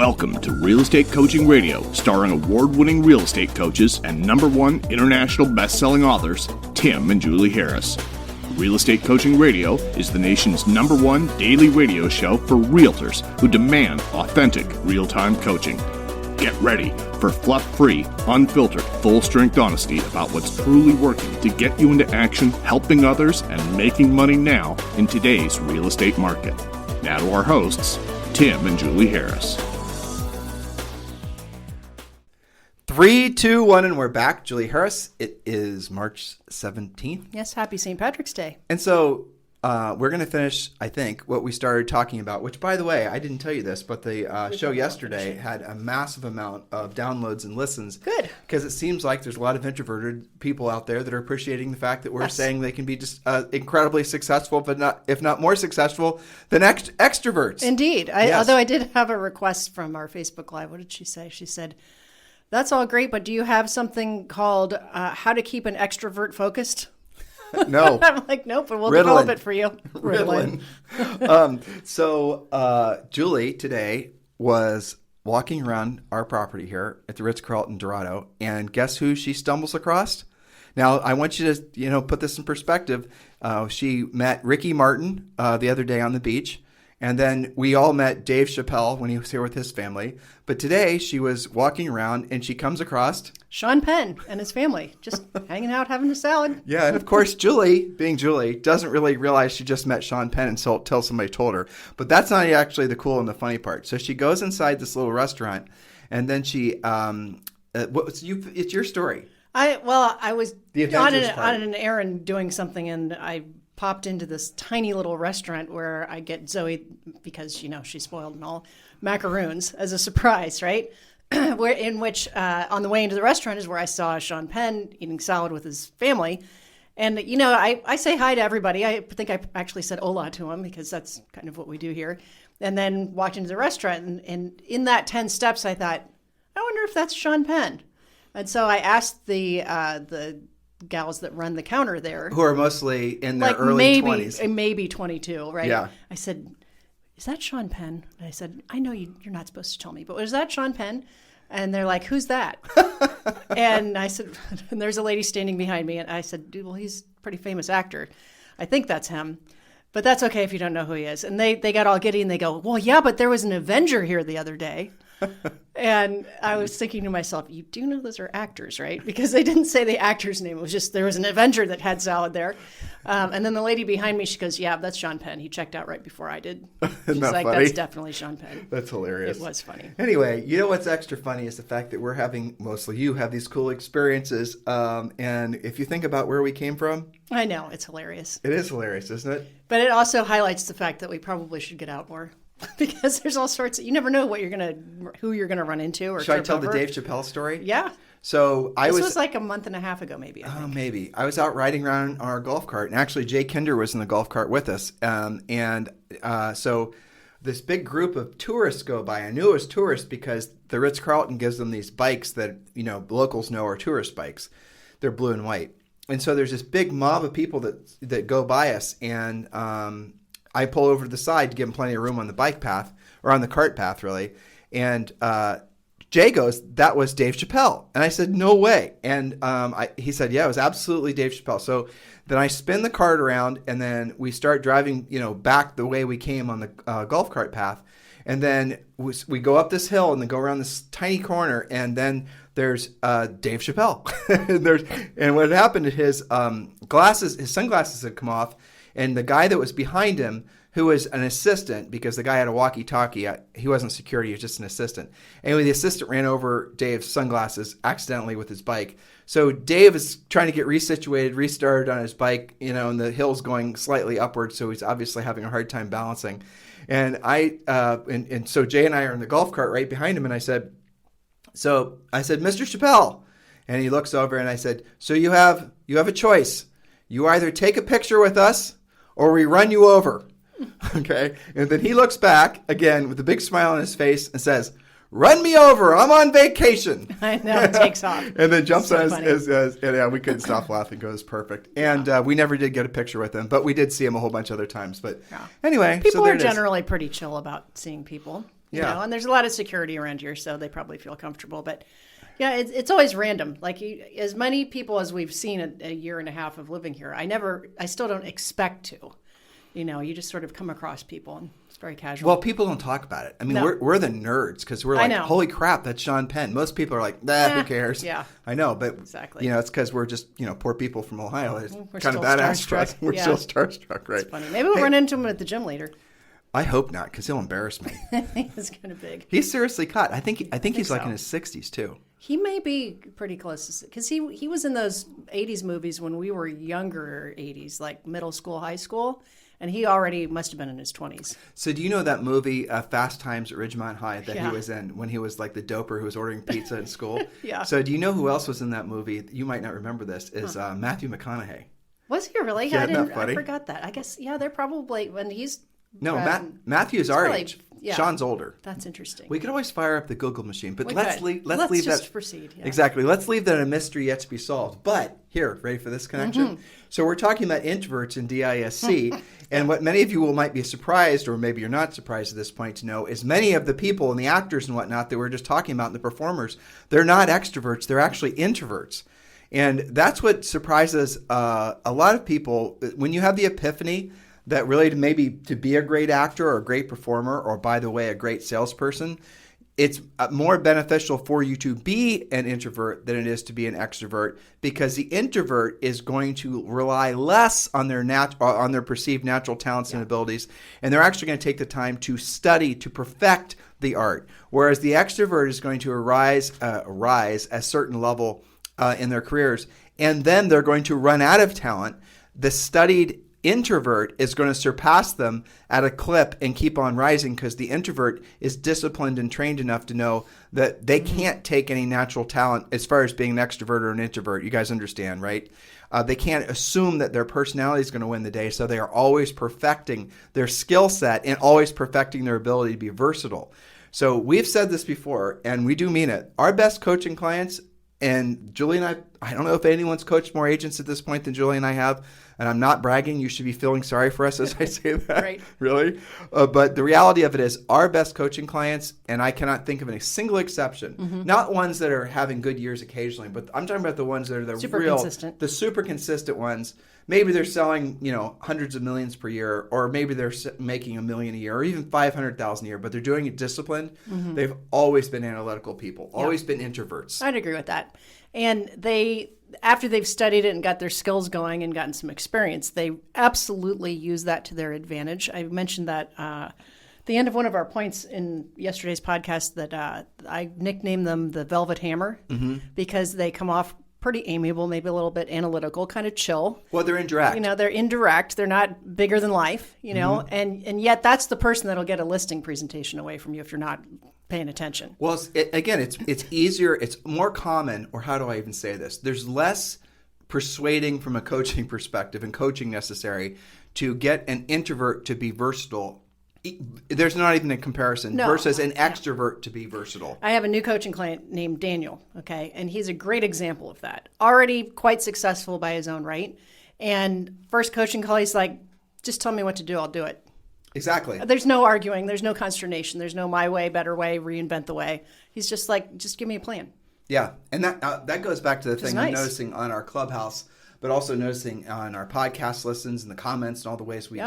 Welcome to Real Estate Coaching Radio, starring award-winning real estate coaches and #1 international best-selling authors, Tim and Julie Harris. Real Estate Coaching Radio is the nation's #1 daily radio show for realtors who demand authentic, real-time coaching. Get ready for fluff-free, unfiltered, full-strength honesty about what's truly working to get you into action, helping others, and making money now in today's real estate market. Now to our hosts, Tim and Julie Harris. 3, 2, 1, and we're back. Julie Harris. It is March 17th. Yes, happy St. Patrick's Day. And so we're going to finish, I think, what we started talking about, which, by the way, I didn't tell you this, but the show yesterday had a massive amount of downloads and listens. Good. Because it seems like there's a lot of introverted people out there that are appreciating the fact that we're saying they can be just incredibly successful, but not, if not more successful than extroverts. Indeed. Yes. Although I did have a request from our Facebook Live. What did she say? She said, "That's all great, but do you have something called how to keep an extrovert focused?" No. I'm like, nope, but we'll develop it for you. Ritalin. Julie today was walking around our property here at the Ritz-Carlton Dorado, and guess who she stumbles across? Now, I want you to, put this in perspective. She met Ricky Martin the other day on the beach. And then we all met Dave Chappelle when he was here with his family. But today she was walking around and she comes across Sean Penn and his family just hanging out, having a salad. Yeah, and of course, Julie, being Julie, doesn't really realize she just met Sean Penn until somebody told her. But that's not actually the cool and the funny part. So she goes inside this little restaurant, and then she, it's your story. I was on part. an errand doing something, and I popped into this tiny little restaurant where I get Zoe, because, she's spoiled and all, macaroons as a surprise, right? On the way into the restaurant is where I saw Sean Penn eating salad with his family. And, I say hi to everybody. I think I actually said hola to him because that's kind of what we do here. And then walked into the restaurant. And in that 10 steps, I thought, I wonder if that's Sean Penn. And so I asked the gals that run the counter there, who are mostly in their early 20s. Maybe 22, right? Yeah. I said, "Is that Sean Penn?" And I said, "I know you're not supposed to tell me, but is that Sean Penn?" And they're like, "Who's that?" And I said, and there's a lady standing behind me, and I said, "Dude, well, he's a pretty famous actor. I think that's him. But that's okay if you don't know who he is." And they got all giddy, and they go, "Well, yeah, but there was an Avenger here the other day." And I was thinking to myself, you do know those are actors, right? Because they didn't say the actor's name. It was just there was an Avenger that had salad there. And then the lady behind me, she goes, "Yeah, that's Sean Penn. He checked out right before I did." She's like, funny? "That's definitely Sean Penn." That's hilarious. It was funny. Anyway, you know what's extra funny is the fact that we're having, mostly you, have these cool experiences. And if you think about where we came from. I know. It's hilarious. It is hilarious, isn't it? But it also highlights the fact that we probably should get out more. Because there's all sorts of, you never know who you're gonna run into or should I tell over. the Dave Chappelle story? Yeah. So this was like a month and a half ago, maybe. Maybe. I was out riding around on our golf cart, and actually Jay Kinder was in the golf cart with us. So this big group of tourists go by. I knew it was tourists because the Ritz-Carlton gives them these bikes that, locals know are tourist bikes. They're blue and white. And so there's this big mob of people that go by us, and I pull over to the side to give him plenty of room on the bike path, or on the cart path, really. And Jay goes, "That was Dave Chappelle." And I said, "No way." And he said, "Yeah, it was absolutely Dave Chappelle." So then I spin the cart around, and then we start driving, back the way we came on the golf cart path. And then we go up this hill and then go around this tiny corner, and then there's Dave Chappelle. and what happened, his sunglasses had come off. And the guy that was behind him, who was an assistant, because the guy had a walkie-talkie, he wasn't security, he was just an assistant. Anyway, the assistant ran over Dave's sunglasses accidentally with his bike. So Dave is trying to get restarted on his bike, and the hill's going slightly upward, so he's obviously having a hard time balancing. And so Jay and I are in the golf cart right behind him, and I said, "Mr. Chappelle," and he looks over, and I said, "So you have a choice. You either take a picture with us, or we run you over." Okay? And then he looks back, again, with a big smile on his face, and says, "Run me over. I'm on vacation." I know, it takes off. And then jumps on and we couldn't stop laughing. It was perfect. And we never did get a picture with him, but we did see him a whole bunch of other times. But anyway. People are generally pretty chill about seeing people. You know? And there's a lot of security around here, so they probably feel comfortable. But yeah, it's always random. Like as many people as we've seen a year and a half of living here, I still don't expect to. You know, you just sort of come across people, and it's very casual. Well, people don't talk about it. I mean, we're the nerds because we're like, holy crap, that's Sean Penn. Most people are like, who cares? Yeah. I know, but exactly. You know, it's because we're just, poor people from Ohio. It's we're kind of still badass for us. We're still starstruck, right? It's funny. Maybe we'll run into him at the gym later. I hope not, because he'll embarrass me. He's kind of big. He's seriously cut. I think he's like in his 60s too. He may be pretty close to, because he was in those 80s movies when we were younger 80s, like middle school, high school. And he already must have been in his 20s. So do you know that movie, Fast Times at Ridgemont High, that he was in when he was like the doper who was ordering pizza in school? Yeah. So do you know who else was in that movie? You might not remember this, is Matthew McConaughey. Was he really? Yeah, I forgot that. I guess, they're probably, when he's... No, Matthew's our age. Yeah. Sean's older. That's interesting. We could always fire up the Google machine, but let's leave that. Just proceed. Yeah. Exactly. Let's leave that a mystery yet to be solved. But here, ready for this connection? Mm-hmm. So we're talking about introverts in DISC, and what many of you might be surprised, or maybe you're not surprised at this point to know, is many of the people and the actors and whatnot that we're just talking about, and the performers, they're not extroverts. They're actually introverts. And that's what surprises a lot of people when you have the epiphany that really to be a great actor or a great performer, or by the way, a great salesperson, it's more beneficial for you to be an introvert than it is to be an extrovert, because the introvert is going to rely less on their perceived natural talents and abilities, and they're actually going to take the time to study, to perfect the art, whereas the extrovert is going to rise a certain level in their careers, and then they're going to run out of talent. The studied introvert is going to surpass them at a clip and keep on rising, because the introvert is disciplined and trained enough to know that they can't take any natural talent as far as being an extrovert or an introvert. You guys understand, right? They can't assume that their personality is going to win the day, so they are always perfecting their skill set and always perfecting their ability to be versatile. So we've said this before, and we do mean it. Our best coaching clients, and Julie and I don't know if anyone's coached more agents at this point than Julie and I have, and I'm not bragging. You should be feeling sorry for us as I say that. Right. Really? But the reality of it is our best coaching clients, and I cannot think of a single exception, not ones that are having good years occasionally, but I'm talking about the ones that are the super consistent ones. Maybe they're selling, hundreds of millions per year, or maybe they're making $1 million a year, or even $500,000 a year, but they're doing it disciplined. They've always been analytical people, always been introverts. I'd agree with that. And after they've studied it and got their skills going and gotten some experience, they absolutely use that to their advantage. I mentioned that at the end of one of our points in yesterday's podcast that I nicknamed them the Velvet Hammer, because they come off pretty amiable, maybe a little bit analytical, kind of chill. Well, they're indirect. They're indirect. They're not bigger than life, and yet that's the person that'll get a listing presentation away from you if you're not paying attention. Well, it's easier. It's more common, or how do I even say this? There's less persuading from a coaching perspective and coaching necessary to get an introvert to be versatile. There's not even a comparison versus an extrovert to be versatile. I have a new coaching client named Daniel, okay? And he's a great example of that. Already quite successful by his own right. And first coaching call, he's like, just tell me what to do, I'll do it. Exactly. There's no arguing. There's no consternation. There's no my way, better way, reinvent the way. He's just like, just give me a plan. Yeah. And that goes back to the thing I'm noticing on our Clubhouse, but also noticing on our podcast listens and the comments and all the ways we,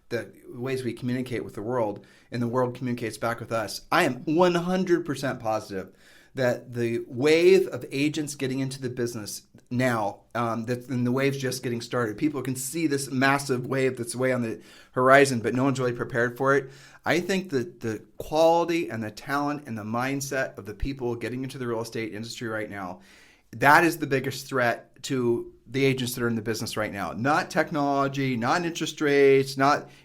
the ways we communicate with the world, and the world communicates back with us. I am 100% positive that the wave of agents getting into the business now, and the wave's just getting started. People can see this massive wave that's way on the horizon, but no one's really prepared for it. I think that the quality and the talent and the mindset of the people getting into the real estate industry right now, that is the biggest threat to the agents that are in the business right now. Not technology, not interest rates,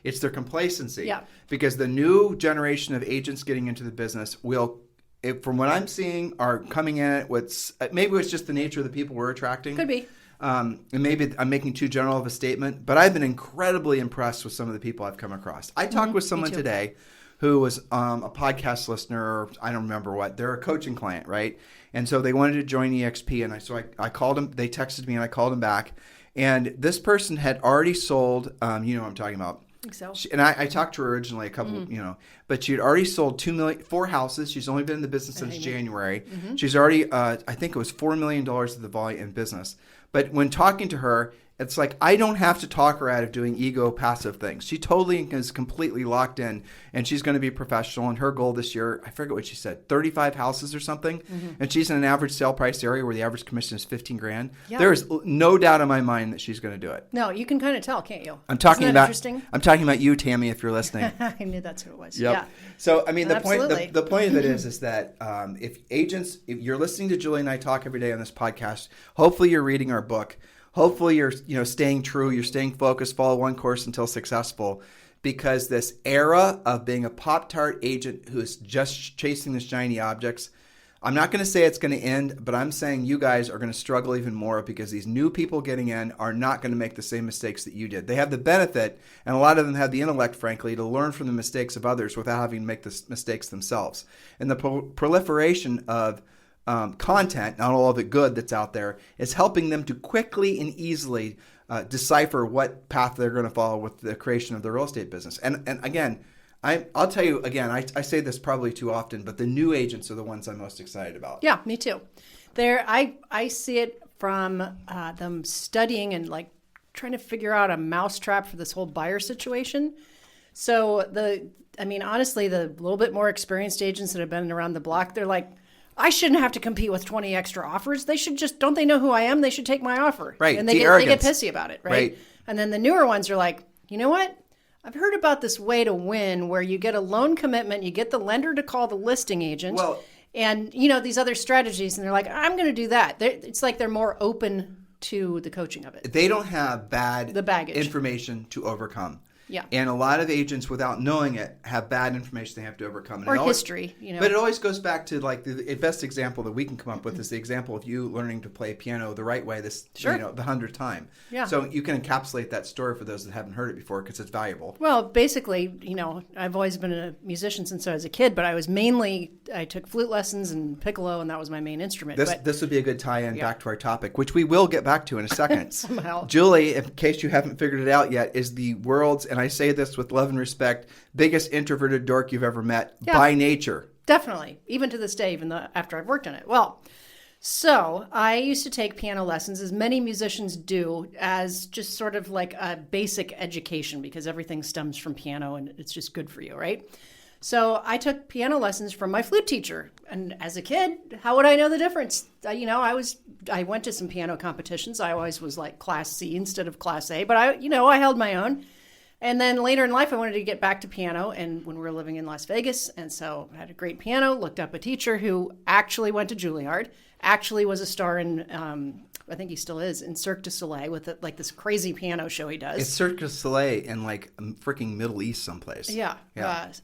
it's their complacency. Yeah. Because the new generation of agents getting into the business from what I'm seeing, are coming in at maybe it's just the nature of the people we're attracting. Could be. And maybe I'm making too general of a statement, but I've been incredibly impressed with some of the people I've come across. I talked with someone today who was a podcast listener, I don't remember what. They're a coaching client, right? And so they wanted to join EXP, and I called them. They texted me, and I called them back. And this person had already sold, you know what I'm talking about, I think so. And I talked to her originally a couple, but she had already sold 4 houses. She's only been in the business since January. She's already, I think it was $4 million of the volume in business. But when talking to her, it's like I don't have to talk her out of doing ego passive things. She totally is completely locked in, and she's going to be professional. And her goal this year, I forget what she said, 35 houses or something. And she's in an average sale price area where the average commission is $15,000. Yeah. There is no doubt in my mind that she's going to do it. No, you can kind of tell, can't you? I'm talking about you, Tammy, if you're listening. I knew that's who it was. Yep. Yeah. So the point of it is that if you're listening to Julie and I talk every day on this podcast, hopefully you're reading our book. Hopefully you're staying true, you're staying focused, follow one course until successful, because this era of being a Pop-Tart agent who is just chasing the shiny objects, I'm not going to say it's going to end, but I'm saying you guys are going to struggle even more because these new people getting in are not going to make the same mistakes that you did. They have the benefit, and a lot of them have the intellect, frankly, to learn from the mistakes of others without having to make the mistakes themselves. And the proliferation of content, not all of it good, that's out there, is helping them to quickly and easily decipher what path they're going to follow with the creation of the real estate business. And again, I'll tell you again, I say this probably too often, but the new agents are the ones I'm most excited about. Yeah, me too. I see it from them studying and like trying to figure out a mousetrap for this whole buyer situation. So honestly, the little bit more experienced agents that have been around the block, they're like, I shouldn't have to compete with 20 extra offers. They should just, don't they know who I am? They should take my offer. Right. And they get pissy about it, right? And then the newer ones are like, you know what? I've heard about this way to win where you get a loan commitment, you get the lender to call the listing agent, and these other strategies, and they're like, I'm going to do that. It's like they're more open to the coaching of it. They don't have the baggage information to overcome. Yeah. And a lot of agents, without knowing it, have bad information they have to overcome. Or history, But it always goes back to like the best example that we can come up with is the example of you learning to play piano the right way the 100th time. Yeah. So you can encapsulate that story for those that haven't heard it before because it's valuable. Well, basically, I've always been a musician since I was a kid, but I took flute lessons and piccolo, and that was my main instrument. This would be a good tie-in back to our topic, which we will get back to in a second. Somehow. Julie, in case you haven't figured it out yet, is the world's, and I say this with love and respect, biggest introverted dork you've ever met by nature. Definitely. Even to this day, after I've worked on it. Well, so I used to take piano lessons, as many musicians do, as just sort of like a basic education because everything stems from piano and it's just good for you, right? So I took piano lessons from my flute teacher. And as a kid, how would I know the difference? I went to some piano competitions. I always was like Class C instead of Class A, but I held my own. And then later in life, I wanted to get back to piano, and when we were living in Las Vegas, and so I had a great piano, looked up a teacher who actually went to Juilliard, actually was a star in, I think he still is, in Cirque du Soleil with this crazy piano show he does. It's Cirque du Soleil in like freaking Middle East someplace. Yeah.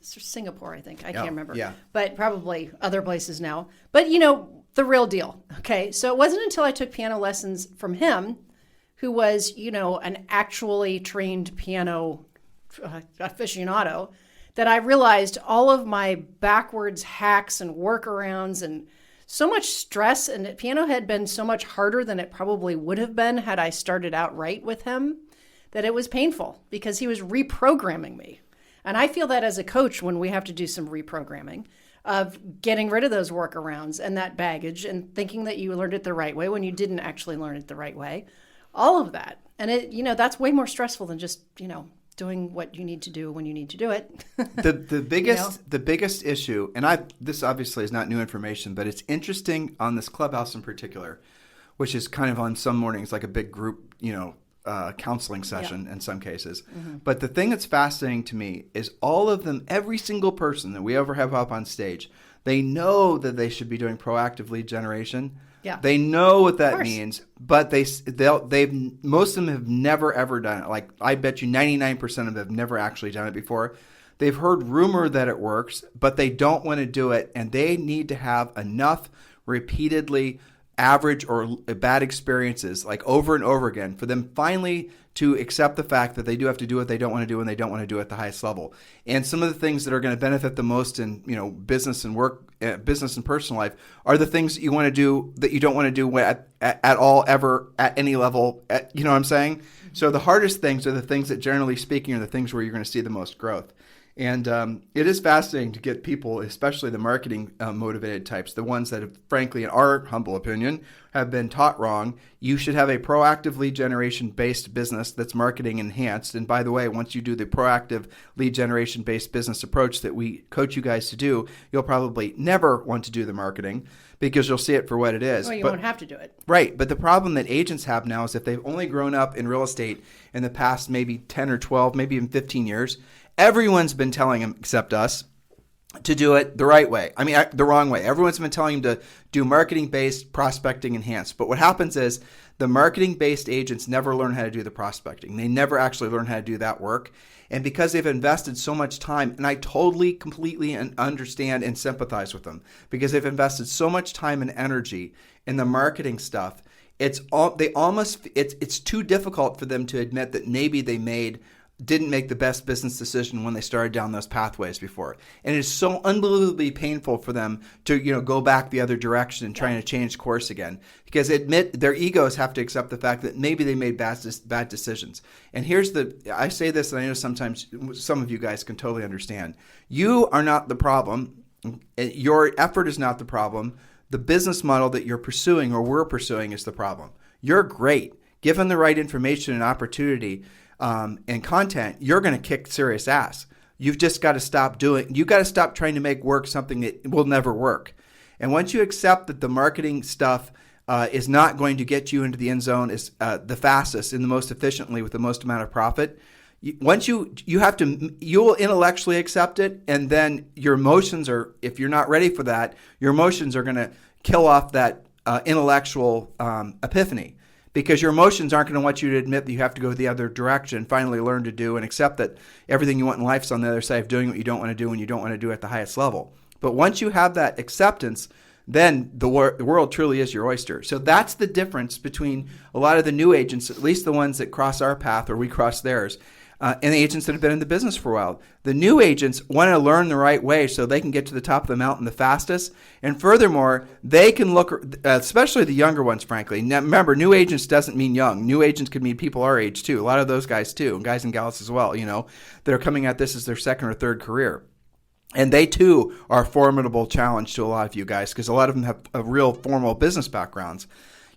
Singapore, I think. I can't remember. Yeah. But probably other places now. But, the real deal. Okay, so it wasn't until I took piano lessons from him, who was, an actually trained piano aficionado, that I realized all of my backwards hacks and workarounds and so much stress, and piano had been so much harder than it probably would have been had I started out right with him, that it was painful because he was reprogramming me. And I feel that as a coach when we have to do some reprogramming of getting rid of those workarounds and that baggage and thinking that you learned it the right way when you didn't actually learn it the right way. All of that. And that's way more stressful than just, doing what you need to do when you need to do it. The biggest issue, and this obviously is not new information, but it's interesting on this clubhouse in particular, which is kind of on some mornings like a big group, counseling session in some cases. Mm-hmm. But the thing that's fascinating to me is all of them, every single person that we ever have up on stage, they know that they should be doing proactive lead generation. Yeah. They know what that means, but most of them have never ever done it. Like I bet you 99% of them have never actually done it before. They've heard rumor that it works, but they don't want to do it, and they need to have enough repeatedly average or bad experiences like over and over again for them finally to accept the fact that they do have to do what they don't want to do and they don't want to do at the highest level. And some of the things that are going to benefit the most in business and work, business and personal life are the things that you want to do that you don't want to do at all ever at any level. You know what I'm saying? So the hardest things are the things that generally speaking are the things where you're going to see the most growth. And it is fascinating to get people, especially the marketing motivated types, the ones that have, frankly, in our humble opinion, have been taught wrong. You should have a proactive lead generation based business that's marketing enhanced. And by the way, once you do the proactive lead generation based business approach that we coach you guys to do, you'll probably never want to do the marketing because you'll see it for what it is. Well, you won't have to do it. Right. But the problem that agents have now is if they've only grown up in real estate in the past maybe 10 or 12, maybe even 15 years, everyone's been telling them, except us, to do it the right way. I mean, the wrong way. Everyone's been telling them to do marketing-based, prospecting enhanced. But what happens is the marketing-based agents never learn how to do the prospecting. They never actually learn how to do that work. And because they've invested so much time, and I totally, completely understand and sympathize with them, because they've invested so much time and energy in the marketing stuff, it's too difficult for them to admit that maybe they didn't make the best business decision when they started down those pathways before. And it's so unbelievably painful for them to, go back the other direction and trying to change course again. Because their egos have to accept the fact that maybe they made bad decisions. And I say this, and I know sometimes some of you guys can totally understand. You are not the problem. Your effort is not the problem. The business model that you're pursuing or we're pursuing is the problem. You're great. Given the right information and opportunity, and content, you're going to kick serious ass. You've just got to stop trying to make work something that will never work. And once you accept that the marketing stuff is not going to get you into the end zone is the fastest and the most efficiently with the most amount of profit, you will intellectually accept it, and then your emotions if you're not ready for that, your emotions are going to kill off that intellectual epiphany. Because your emotions aren't going to want you to admit that you have to go the other direction, finally learn to do and accept that everything you want in life is on the other side of doing what you don't want to do and you don't want to do at the highest level. But once you have that acceptance, then the world truly is your oyster. So that's the difference between a lot of the new agents, at least the ones that cross our path or we cross theirs, and the agents that have been in the business for a while. The new agents want to learn the right way so they can get to the top of the mountain the fastest. And furthermore, they can look, especially the younger ones, frankly. Now, remember, new agents doesn't mean young. New agents could mean people our age, too. A lot of those guys, too, and guys and gals as well, that are coming at this as their second or third career. And they, too, are a formidable challenge to a lot of you guys because a lot of them have a real formal business backgrounds.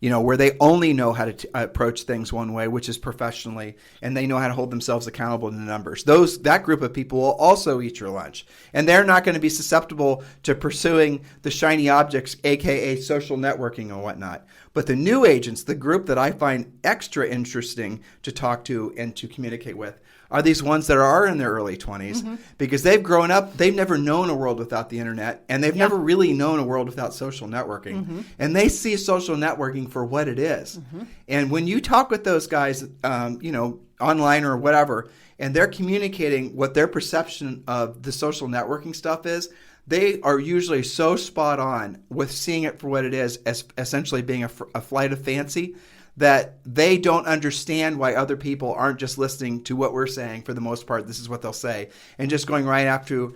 Where they only know how to approach things one way, which is professionally, and they know how to hold themselves accountable to the numbers. That group of people will also eat your lunch, and they're not going to be susceptible to pursuing the shiny objects, aka social networking and whatnot. But the new agents, the group that I find extra interesting to talk to and to communicate with, are these ones that are in their early 20s because they've grown up, they've never known a world without the internet, and they've never really known a world without social networking. And they see social networking for what it is. And when you talk with those guys, online or whatever, and they're communicating what their perception of the social networking stuff is, they are usually so spot on with seeing it for what it is, as essentially being a flight of fancy, that they don't understand why other people aren't just listening to what we're saying. For the most part, this is what they'll say, and just going right after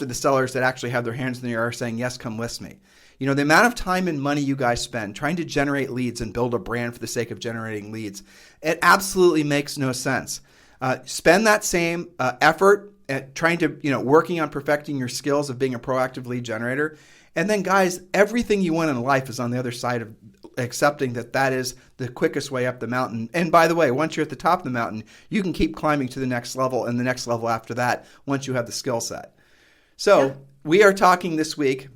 the sellers that actually have their hands in the air saying, yes, come list me. The amount of time and money you guys spend trying to generate leads and build a brand for the sake of generating leads, it absolutely makes no sense. Spend that same effort at trying to, working on perfecting your skills of being a proactive lead generator. And then, guys, everything you want in life is on the other side of accepting that is the quickest way up the mountain. And by the way, once you're at the top of the mountain, you can keep climbing to the next level and the next level after that once you have the skill set. So we are talking this week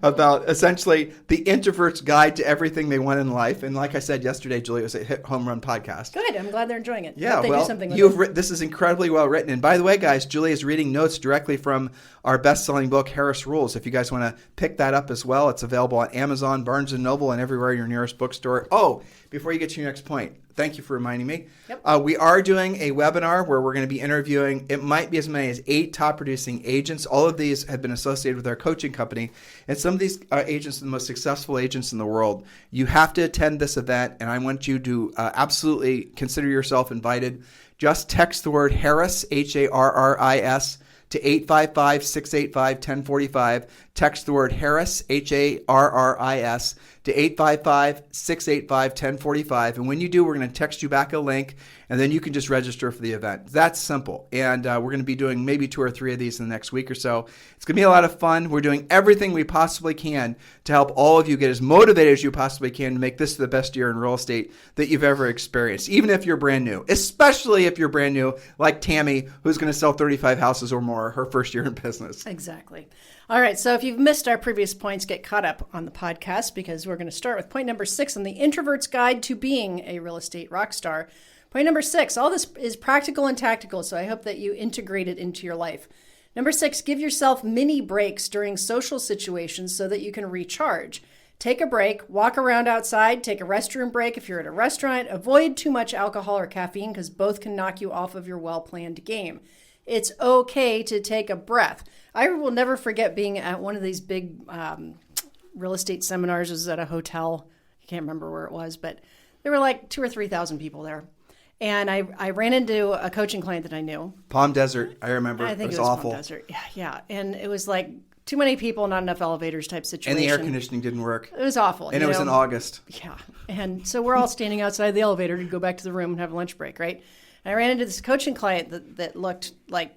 about essentially the introvert's guide to everything they want in life. And like I said yesterday, Julie, it was a hit home run podcast. Good. I'm glad they're enjoying it. Yeah, they well, do something with this is incredibly well written. And by the way, guys, Julie is reading notes directly from our best-selling book, Harris Rules. If you guys want to pick that up as well, it's available on Amazon, Barnes & Noble, and everywhere your nearest bookstore. Oh, before you get to your next point, Thank you for reminding me. Yep. We are doing a webinar where we're going to be interviewing, it might be as many as 8 top producing agents. All of these have been associated with our coaching company. And some of these agents are the most successful agents in the world. You have to attend this event, and I want you to absolutely consider yourself invited. Just text the word Harris, Harris, to 855-685-1045. Text the word Harris, Harris, to 855-685-1045. And when you do, we're going to text you back a link, and then you can just register for the event. That's simple. And we're going to be doing maybe 2 or 3 of these in the next week or so. It's going to be a lot of fun. We're doing everything we possibly can to help all of you get as motivated as you possibly can to make this the best year in real estate that you've ever experienced, even if you're brand new, especially if you're brand new, like Tammy, who's going to sell 35 houses or more her first year in business. Exactly. All right. So if you've missed our previous points, get caught up on the podcast, because we're going to start with point number 6 on the Introvert's Guide to Being a Real Estate Rock Star. Point number 6, all this is practical and tactical, so I hope that you integrate it into your life. Number 6, give yourself mini breaks during social situations so that you can recharge. Take a break, walk around outside, take a restroom break if you're at a restaurant. Avoid too much alcohol or caffeine, because both can knock you off of your well-planned game. It's okay to take a breath. I will never forget being at one of these big real estate seminars. It was at a hotel. I can't remember where it was, but there were like 2,000 or 3,000 people there. And I ran into a coaching client that I knew. Palm Desert, I remember. I think it was awful. Palm Desert. Yeah. And it was like too many people, not enough elevators type situation. And the air conditioning didn't work. It was awful. And it was in August. Yeah. And so we're all standing outside the elevator to go back to the room and have a lunch break, right? And I ran into this coaching client that looked like,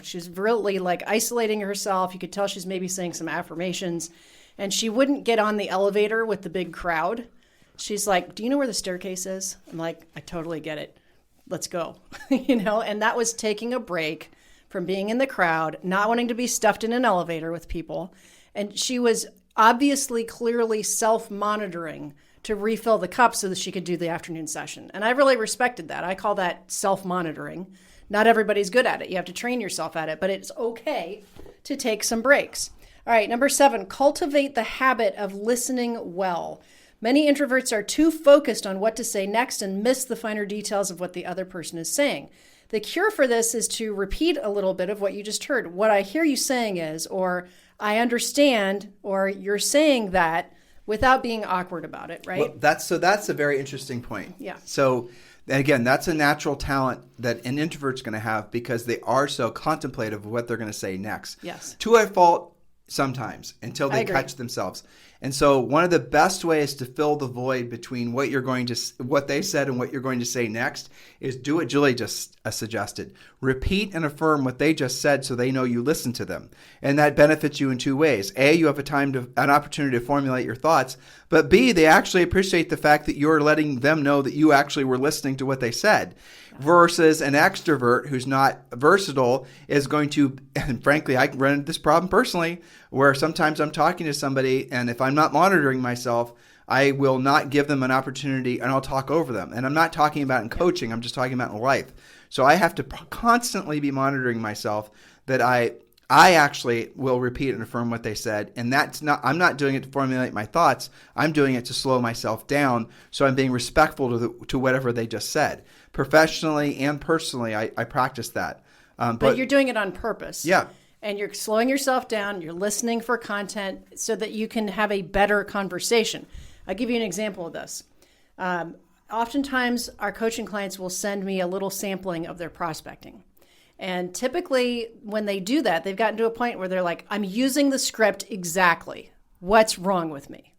she's really like isolating herself. You could tell she's maybe saying some affirmations. And she wouldn't get on the elevator with the big crowd. She's like, do you know where the staircase is? I'm like, I totally get it. Let's go. And that was taking a break from being in the crowd, not wanting to be stuffed in an elevator with people. And she was obviously, clearly self-monitoring to refill the cup so that she could do the afternoon session. And I really respected that. I call that self-monitoring. Not everybody's good at it. You have to train yourself at it, but it's okay to take some breaks. All right, number 7, cultivate the habit of listening well. Many introverts are too focused on what to say next and miss the finer details of what the other person is saying. The cure for this is to repeat a little bit of what you just heard. What I hear you saying is, or I understand, or you're saying that, without being awkward about it, right? Well, that's a very interesting point. Yeah. So again, that's a natural talent that an introvert's going to have, because they are so contemplative of what they're going to say next. Yes. To a fault sometimes, until they catch themselves. And so one of the best ways to fill the void between what they said and what you're going to say next is do what Julie just suggested. Repeat and affirm what they just said so they know you listened to them. And that benefits you in 2 ways. A, you have an opportunity to formulate your thoughts, but B, they actually appreciate the fact that you're letting them know that you actually were listening to what they said. Versus an extrovert who's not versatile is going to, and frankly, I run into this problem personally, where sometimes I'm talking to somebody, and if I'm not monitoring myself, I will not give them an opportunity, and I'll talk over them. And I'm not talking about in coaching, I'm just talking about in life. So I have to constantly be monitoring myself that I actually will repeat and affirm what they said. And I'm not doing it to formulate my thoughts. I'm doing it to slow myself down, so I'm being respectful to whatever they just said. Professionally and personally, I practice that. But you're doing it on purpose. Yeah. And you're slowing yourself down. You're listening for content so that you can have a better conversation. I'll give you an example of this. Oftentimes, our coaching clients will send me a little sampling of their prospecting. And typically, when they do that, they've gotten to a point where they're like, I'm using the script exactly. What's wrong with me?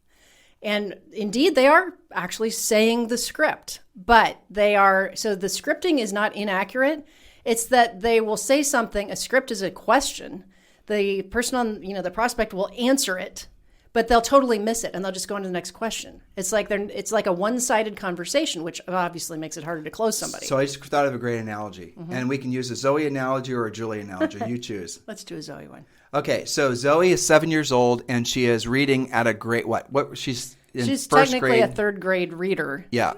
And indeed, they are actually saying the script, but so the scripting is not inaccurate. It's that they will say something, a script is a question. The person on, the prospect will answer it, but they'll totally miss it and they'll just go on to the next question. It's like a one-sided conversation, which obviously makes it harder to close somebody. So I just thought of a great analogy, and we can use a Zoe analogy or a Julie analogy. You choose. Let's do a Zoe one. Okay, so Zoe is 7 years old, and she is reading at a grade, she's in She's first technically grade. a 3rd grade reader. Yeah.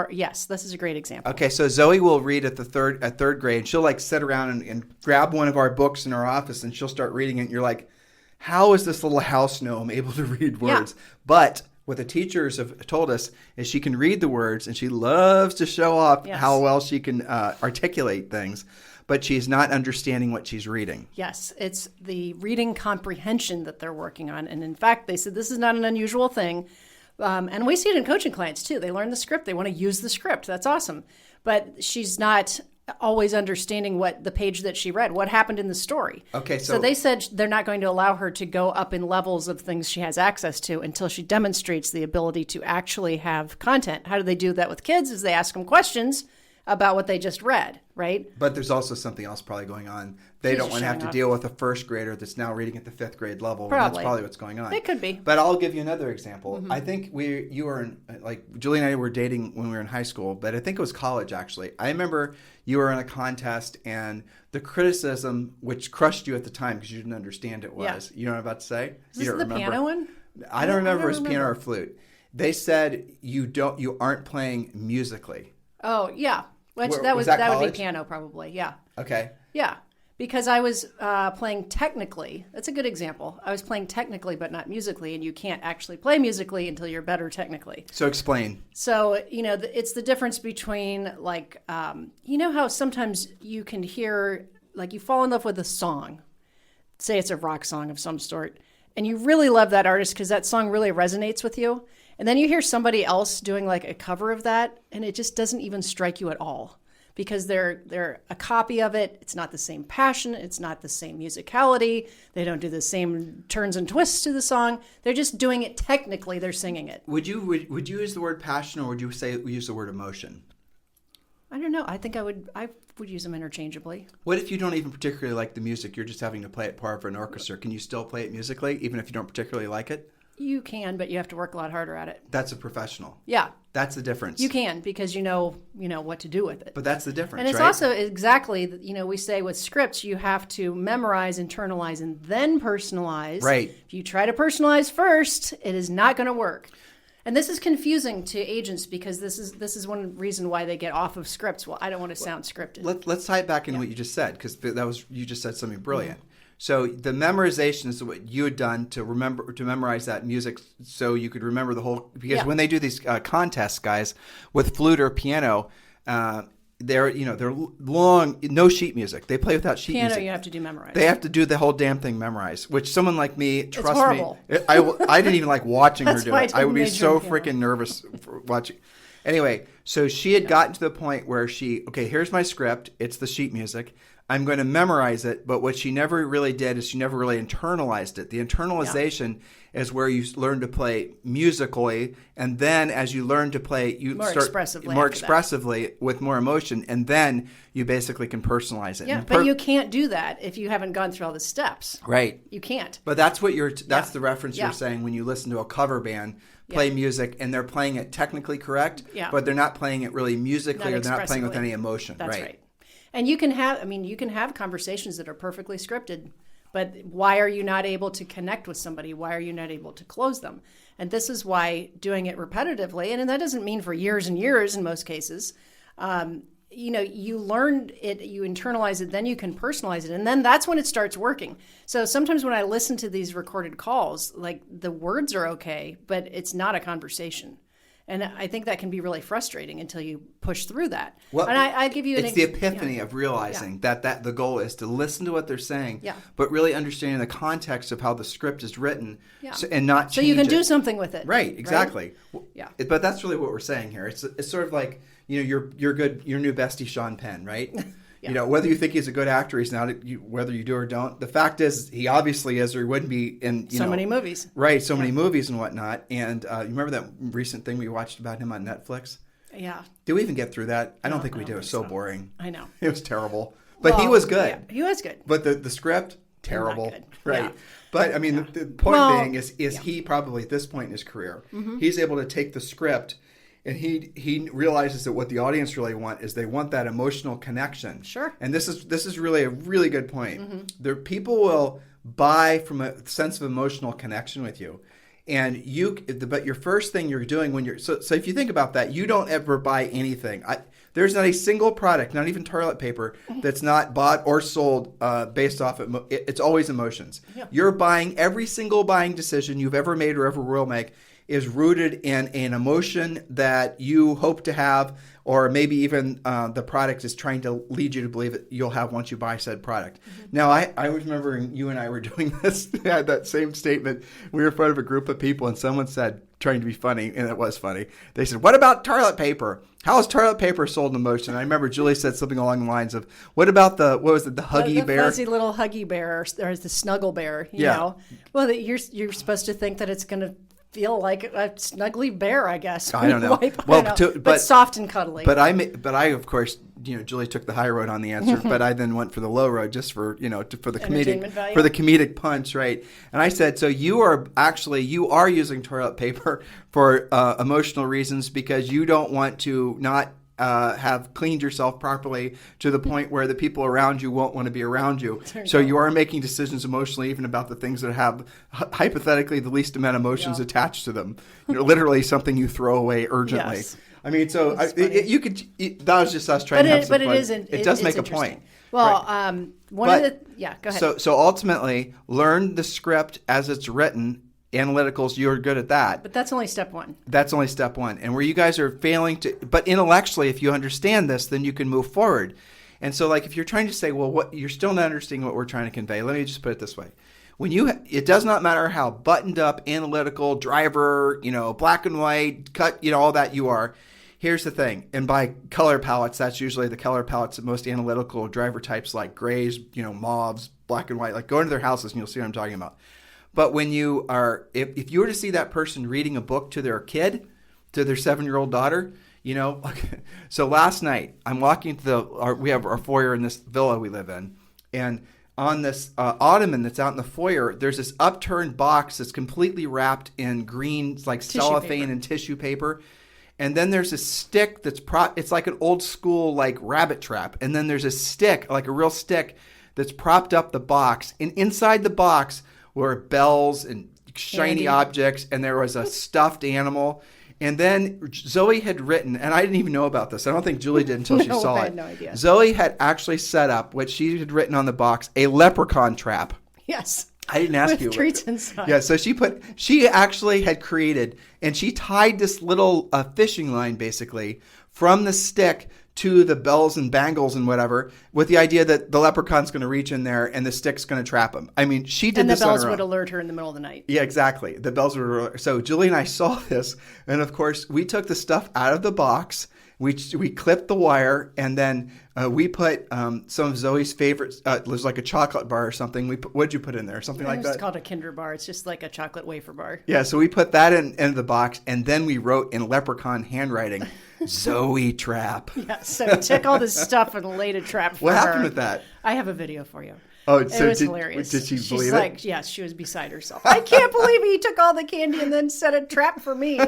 Yes, this is a great example. Okay, so Zoe will read at third grade, and she'll sit around and grab one of our books in our office, and she'll start reading it, and you're like, how is this little house gnome able to read words? Yeah. But what the teachers have told us is she can read the words and she loves to show off how well she can articulate things, but she's not understanding what she's reading. Yes, it's the reading comprehension that they're working on. And in fact, they said this is not an unusual thing. And we see it in coaching clients too. They learn the script. They want to use the script. That's awesome. But she's not always understanding what the page that she read, what happened in the story. Okay, so they said they're not going to allow her to go up in levels of things she has access to until she demonstrates the ability to actually have content. How do they do that with kids? Is they ask them questions about what they just read, right? But there's also something else probably going on. They don't want to have to deal with a first grader that's now reading at the 5th grade level. Probably. And that's probably what's going on. It could be. But I'll give you another example. I think you were like Julie and I were dating when we were in high school, but I think it was college actually. I remember you were in a contest and the criticism, which crushed you at the time because you didn't understand it was. You know what I'm about to say? Is this the piano one? I don't remember if it was piano or flute. They said you aren't playing musically. Oh, yeah. Which that would be piano probably, yeah. Okay. Yeah, because I was playing technically. That's a good example. I was playing technically but not musically, and you can't actually play musically until you're better technically. So explain. So, it's the difference between like, you know how sometimes you can hear, like you fall in love with a song. Say it's a rock song of some sort, and you really love that artist because that song really resonates with you. And then you hear somebody else doing like a cover of that, and it just doesn't even strike you at all because they're a copy of it. It's not the same passion. It's not the same musicality. They don't do the same turns and twists to the song. They're just doing it technically. They're singing it. Would you use the word passion or would you use the word emotion? I don't know. I think I would use them interchangeably. What if you don't even particularly like the music? You're just having to play it part of an orchestra. Can you still play it musically even if you don't particularly like it? You can, but you have to work a lot harder at it. That's a professional. Yeah. That's the difference. You can because you know what to do with it. But that's the difference, and it's right? also exactly, we say with scripts, you have to memorize, internalize, and then personalize. Right. If you try to personalize first, it is not going to work. And this is confusing to agents because this is one reason why they get off of scripts. Well, I don't want to sound scripted. Let's tie it back into what you just said because you just said something brilliant. Mm-hmm. So the memorization is what you had done to memorize that music so you could remember the whole, because when they do these contests, guys, with flute or piano, they're long, no sheet music. They play without sheet music. Piano you have to do memorize. They have to do the whole damn thing memorized, which someone like me, trust it's horrible. me, I didn't even like watching her do it. I would be so piano. freaking nervous for watching. Anyway, so she had gotten to the point where here's my script. It's the sheet music. I'm going to memorize it, but what she never really did is she never really internalized it. The internalization is where you learn to play musically, and then as you learn to play, you start more expressively with more emotion, and then you basically can personalize it. Yeah, but you can't do that if you haven't gone through all the steps. Right. You can't. But that's what that's the reference you're saying when you listen to a cover band play music, and they're playing it technically correct, but they're not playing it really musically, or they're not playing with any emotion. That's right. And you can have conversations that are perfectly scripted, but why are you not able to connect with somebody? Why are you not able to close them? And this is why doing it repetitively, and that doesn't mean for years and years in most cases, you learn it, you internalize it, then you can personalize it, and then that's when it starts working. So sometimes when I listen to these recorded calls, like the words are okay, but it's not a conversation. And I think that can be really frustrating until you push through that. Well, and I give you it's the epiphany of realizing that the goal is to listen to what they're saying, but really understanding the context of how the script is written, and not change you can it. Do something with it. Right, exactly. Right? Yeah. But that's really what we're saying here. It's sort of like your new bestie Sean Penn, right? Whether you think he's a good actor, he's not. Whether you do or don't, the fact is he obviously is, or he wouldn't be in many movies. Right, so many movies and whatnot. And you remember that recent thing we watched about him on Netflix? Yeah. Did we even get through that? I don't think we did. It was so boring. I know. It was terrible. But he was good. Yeah, he was good. But the script, terrible. Not good. Right. Yeah. But I mean, the point being is he probably at this point in his career, he's able to take the script. And he realizes that what the audience really want is they want that emotional connection. Sure. And this is really a really good point. There, people will buy from a sense of emotional connection with you. And but your first thing you're doing when you're so if you think about that, you don't ever buy anything. There's not a single product, not even toilet paper, that's not bought or sold based off it's always emotions. Yeah. You're buying every single buying decision you've ever made or ever will make is rooted in an emotion that you hope to have, or maybe even the product is trying to lead you to believe that you'll have once you buy said product. Now, I was remembering you and I were doing this. We had that same statement. We were in front of a group of people, and someone said, trying to be funny, and it was funny. They said, "What about toilet paper? How is toilet paper sold in emotion?" And I remember Julie said something along the lines of, "What about the Huggy Bear?" The fuzzy little Huggy Bear, or the Snuggle Bear, you know? Well, you're supposed to think that it's going to feel like a snuggly bear, I guess. I don't know. But soft and cuddly. But I of course, Julie took the high road on the answer, but I then went for the low road just for for the comedic punch, right? And I said, so you are using toilet paper for emotional reasons because you don't want to not have cleaned yourself properly to the point where the people around you won't want to be around you. So you are making decisions emotionally even about the things that have hypothetically the least amount of emotions attached to them. Literally something you throw away urgently. Yes. I mean, so that was just us trying to have some fun. It does make a point. Well, go ahead. So ultimately, learn the script as it's written. Analyticals, you're good at that. But that's only step one. That's only step one. And where you guys are failing to, but intellectually, if you understand this, then you can move forward. And so, like, if you're trying to say, well, you're still not understanding what we're trying to convey. Let me just put it this way. It does not matter how buttoned up, analytical, driver, black and white, cut, all that you are. Here's the thing. And by color palettes, that's usually the color palettes that most analytical driver types like grays, mauves, black and white. Like, go into their houses and you'll see what I'm talking about. But when you are, if you were to see that person reading a book to their kid, to their 7-year-old daughter, so last night I'm walking to we have our foyer in this villa we live in, and on this ottoman that's out in the foyer, there's this upturned box that's completely wrapped in green, like cellophane and tissue paper. And then there's a stick it's like an old school, like rabbit trap. And then there's a stick, like a real stick that's propped up the box. And inside the box were bells and shiny objects, and there was a stuffed animal. And then Zoe had written, and I didn't even know about this. I don't think Julie did until she saw it. I had no idea. Zoe had actually set up what she had written on the box, a leprechaun trap. Yes. I didn't ask you. With treats inside. Yeah, so she actually had created, and she tied this little fishing line basically from the stick to the bells and bangles and whatever, with the idea that the leprechaun's going to reach in there and the stick's going to trap him. I mean, she did this on her own. And the bells would alert her in the middle of the night. Yeah, exactly. The bells would alert. So Julie and I saw this, and of course, we took the stuff out of the box. We clipped the wire, and then we put some of Zoe's favorites. It was like a chocolate bar or something. What'd you put in there? Something like that? It's called a Kinder bar. It's just like a chocolate wafer bar. Yeah, so we put that in the box, and then we wrote in leprechaun handwriting, Zoe trap. Yeah, so we took all this stuff and laid a trap for her. What happened with that? I have a video for you. Oh, it was hilarious. Did she believe She's it? like, yes, she was beside herself. I can't believe he took all the candy and then set a trap for me.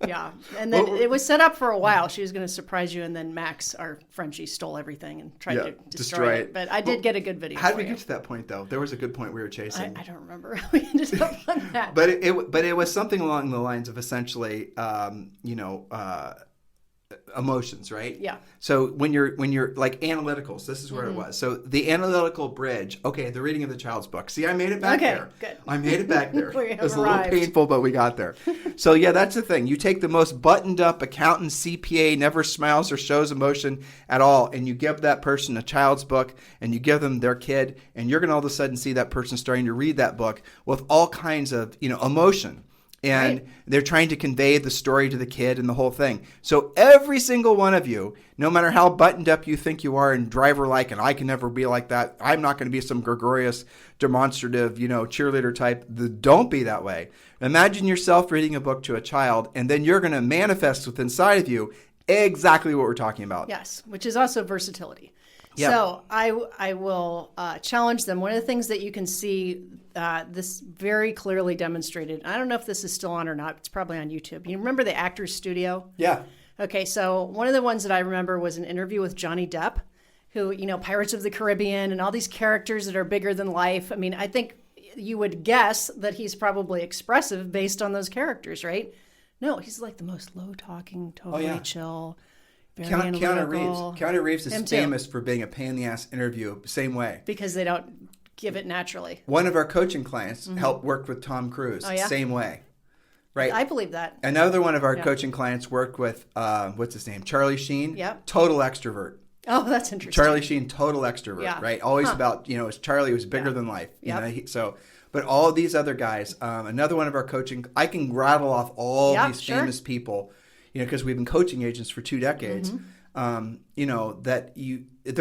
Yeah. And then it was set up for a while. She was going to surprise you, and then Max, our Frenchie, stole everything and tried to destroy it. But I did get a good video. How did we get to that point, though? There was a good point we were chasing. I don't remember how we ended up on that. But it was something along the lines of essentially, emotions, right? Yeah. So when you're like analyticals, this is where it was. So the analytical bridge. Okay, the reading of the child's book. See, I made it back there. Good. I made it back there. We It was arrived. a little painful, but we got there. So yeah, that's the thing. You take the most buttoned up accountant, CPA, never smiles or shows emotion at all, and you give that person a child's book, and you give them their kid, and you're going to all of a sudden see that person starting to read that book with all kinds of emotion. And they're trying to convey the story to the kid and the whole thing. So every single one of you, no matter how buttoned up you think you are and driver-like, and I can never be like that. I'm not going to be some gregarious, demonstrative, cheerleader type. Don't be that way. Imagine yourself reading a book to a child, and then you're going to manifest with inside of you exactly what we're talking about. Yes, which is also versatility. Yep. So I will challenge them. One of the things that you can see this very clearly demonstrated, I don't know if this is still on or not. It's probably on YouTube. You remember the Actors Studio? Yeah. Okay, so one of the ones that I remember was an interview with Johnny Depp, who, Pirates of the Caribbean and all these characters that are bigger than life. I mean, I think you would guess that he's probably expressive based on those characters, right? No, he's like the most low-talking, totally chill. Keanu Reeves is Him too. famous for being a pain in the ass interview, same way. Because they don't give it naturally. One of our coaching clients helped work with Tom Cruise, Oh, yeah? same way. Right. I believe that. Another one of our coaching clients worked with, what's his name? Charlie Sheen. Yep. Total extrovert. Oh, that's interesting. Charlie Sheen, total extrovert, right? Always about, Charlie was bigger than life. But all these other guys, another one of our coaching, I can rattle off all these famous people, because we've been coaching agents for 2 decades, they're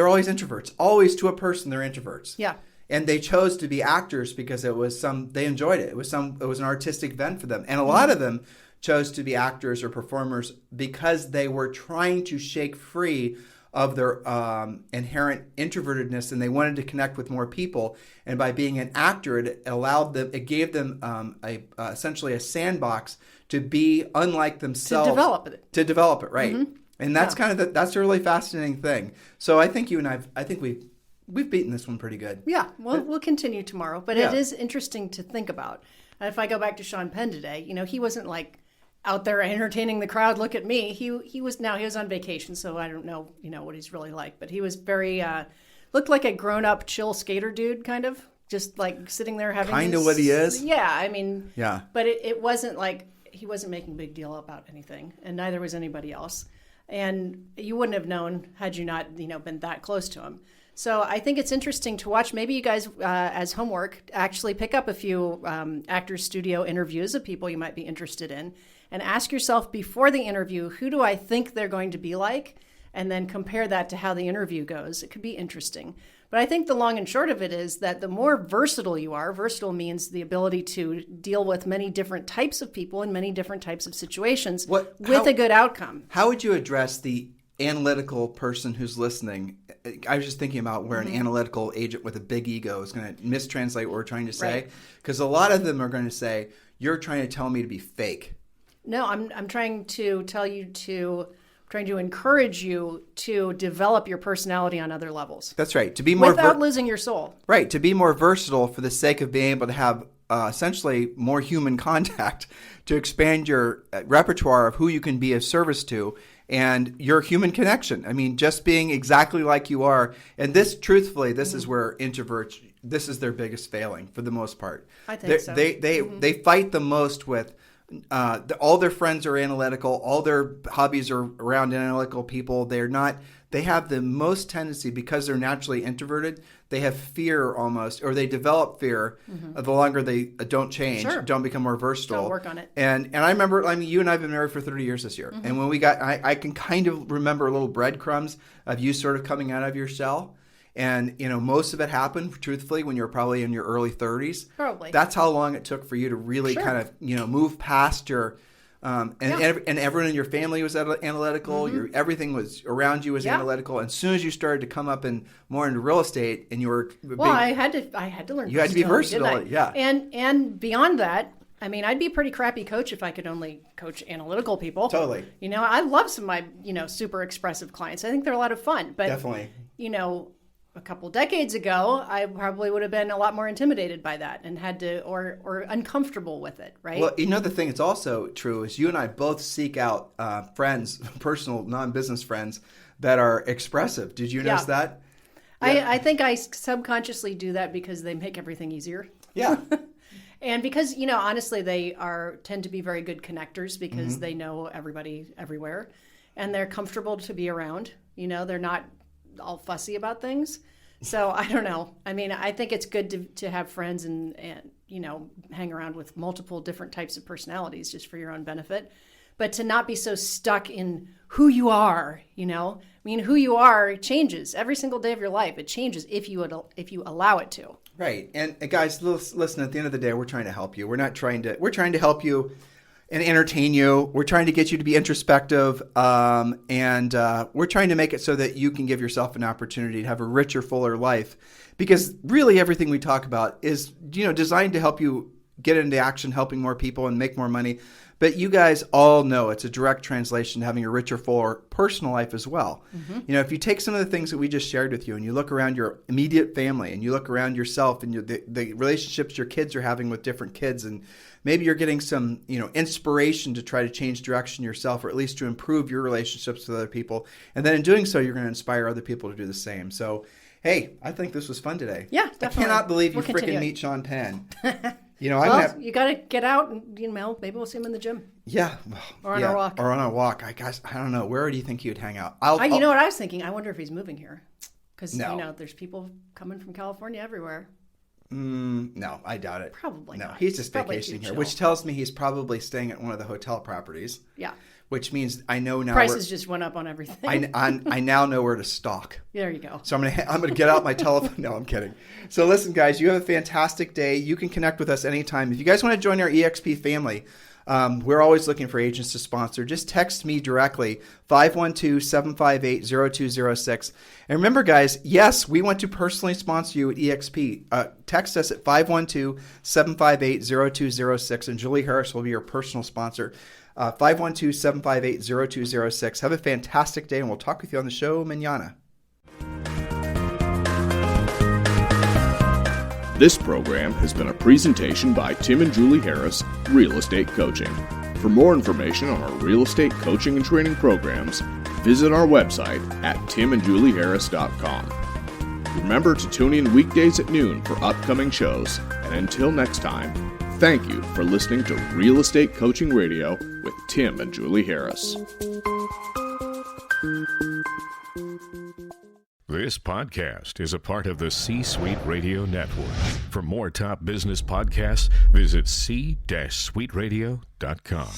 always introverts. Always to a person, they're introverts. Yeah. And they chose to be actors because they enjoyed it. It was an artistic event for them. And a lot of them chose to be actors or performers because they were trying to shake free of their inherent introvertedness, and they wanted to connect with more people. And by being an actor, it gave them essentially a sandbox to be unlike themselves. To develop it, right? Mm-hmm. And that's that's a really fascinating thing. So I think we've beaten this one pretty good. Yeah, we'll continue tomorrow, but it is interesting to think about. And if I go back to Sean Penn today, he wasn't like out there entertaining the crowd. Look at me. He was on vacation, so I don't know, what he's really like. But he was very looked like a grown-up, chill skater dude, kind of just like sitting there having kind of what he is. Yeah, I mean, yeah. But it wasn't like he wasn't making a big deal about anything, and neither was anybody else. And you wouldn't have known had you not, been that close to him. So I think it's interesting to watch. Maybe you guys, as homework, actually pick up a few Actors Studio interviews of people you might be interested in, and ask yourself before the interview, who do I think they're going to be like? And then compare that to how the interview goes. It could be interesting. But I think the long and short of it is that the more versatile you are, versatile means the ability to deal with many different types of people in many different types of situations with a good outcome. How would you address the analytical person who's listening? I was just thinking about where an analytical agent with a big ego is going to mistranslate what we're trying to say. Because a lot of them are going to say, you're trying to tell me to be fake. No, I'm trying to encourage you to develop your personality on other levels. That's right. To be more without losing your soul. Right. To be more versatile for the sake of being able to have essentially more human contact, to expand your repertoire of who you can be of service to and your human connection. I mean, just being exactly like you are. And this, truthfully, this is where introverts, this is their biggest failing for the most part. I think so. They fight the most with all their friends are analytical. All their hobbies are around analytical people. They have the most tendency, because they're naturally introverted, they have fear almost, or they develop fear the longer they don't change, don't become more versatile. Don't work on it. And I remember, you and I have been married for 30 years this year. And when we got, I can kind of remember little breadcrumbs of you sort of coming out of your shell. And, most of it happened, truthfully, when you were probably in your early 30s. Probably. That's how long it took for you to really kind of, move past your, and everyone in your family was analytical. Everything was around you was analytical. And as soon as you started to come up more into real estate, and you were I had to learn. You had to be versatile, yeah. And beyond that, I mean, I'd be a pretty crappy coach if I could only coach analytical people. Totally. I love some of my super expressive clients. I think they're a lot of fun. But definitely. A couple decades ago, I probably would have been a lot more intimidated by that and had to, or uncomfortable with it, right? Well, the thing that's also true is you and I both seek out friends, personal, non-business friends that are expressive. Did you notice that? Yeah. I think I subconsciously do that because they make everything easier. Yeah. And because, honestly, they tend to be very good connectors because they know everybody everywhere, and they're comfortable to be around. They're not all fussy about things. So I don't know. I mean, I think it's good to have friends and hang around with multiple different types of personalities just for your own benefit, but to not be so stuck in who you are. I mean, who you are changes every single day of your life. It changes if you allow it to. Right. And guys, listen, at the end of the day, we're trying to help you. We're trying to help you and entertain you. We're trying to get you to be introspective, and we're trying to make it so that you can give yourself an opportunity to have a richer, fuller life. Because really everything we talk about is, designed to help you get into action, helping more people and make more money. But you guys all know it's a direct translation to having a richer, fuller personal life as well. If you take some of the things that we just shared with you and you look around your immediate family and you look around yourself and the relationships your kids are having with different kids, and maybe you're getting some, inspiration to try to change direction yourself, or at least to improve your relationships with other people. And then in doing so, you're going to inspire other people to do the same. So, hey, I think this was fun today. Yeah, definitely. I cannot believe you freaking meet Sean Penn. I'm Well, you got to get out and, maybe we'll see him in the gym. Yeah. Or on our walk. Or on a walk. I don't know. Where do you think he would hang out? You know what I was thinking? I wonder if he's moving here. Because, No. There's people coming from California everywhere. No, I doubt it. Probably no. not. He's just Probably vacationing too here, chill. which tells me he's probably staying at one of the hotel properties. Yeah. Which means I know now. Prices just went up on everything. I now know where to stalk. There you go. So I'm gonna get out my telephone. No, I'm kidding. So listen, guys, you have a fantastic day. You can connect with us anytime. If you guys want to join our EXP family, we're always looking for agents to sponsor. Just text me directly, 512-758-0206. And remember, guys, yes, we want to personally sponsor you at EXP. Text us at 512-758-0206, and Julie Harris will be your personal sponsor. 512-758-0206. Have a fantastic day, and we'll talk with you on the show mañana. This program has been a presentation by Tim and Julie Harris, Real Estate Coaching. For more information on our real estate coaching and training programs, visit our website at timandjulieharris.com. Remember to tune in weekdays at noon for upcoming shows, and until next time, thank you for listening to Real Estate Coaching Radio with Tim and Julie Harris. This podcast is a part of the C-Suite Radio Network. For more top business podcasts, visit c-suiteradio.com.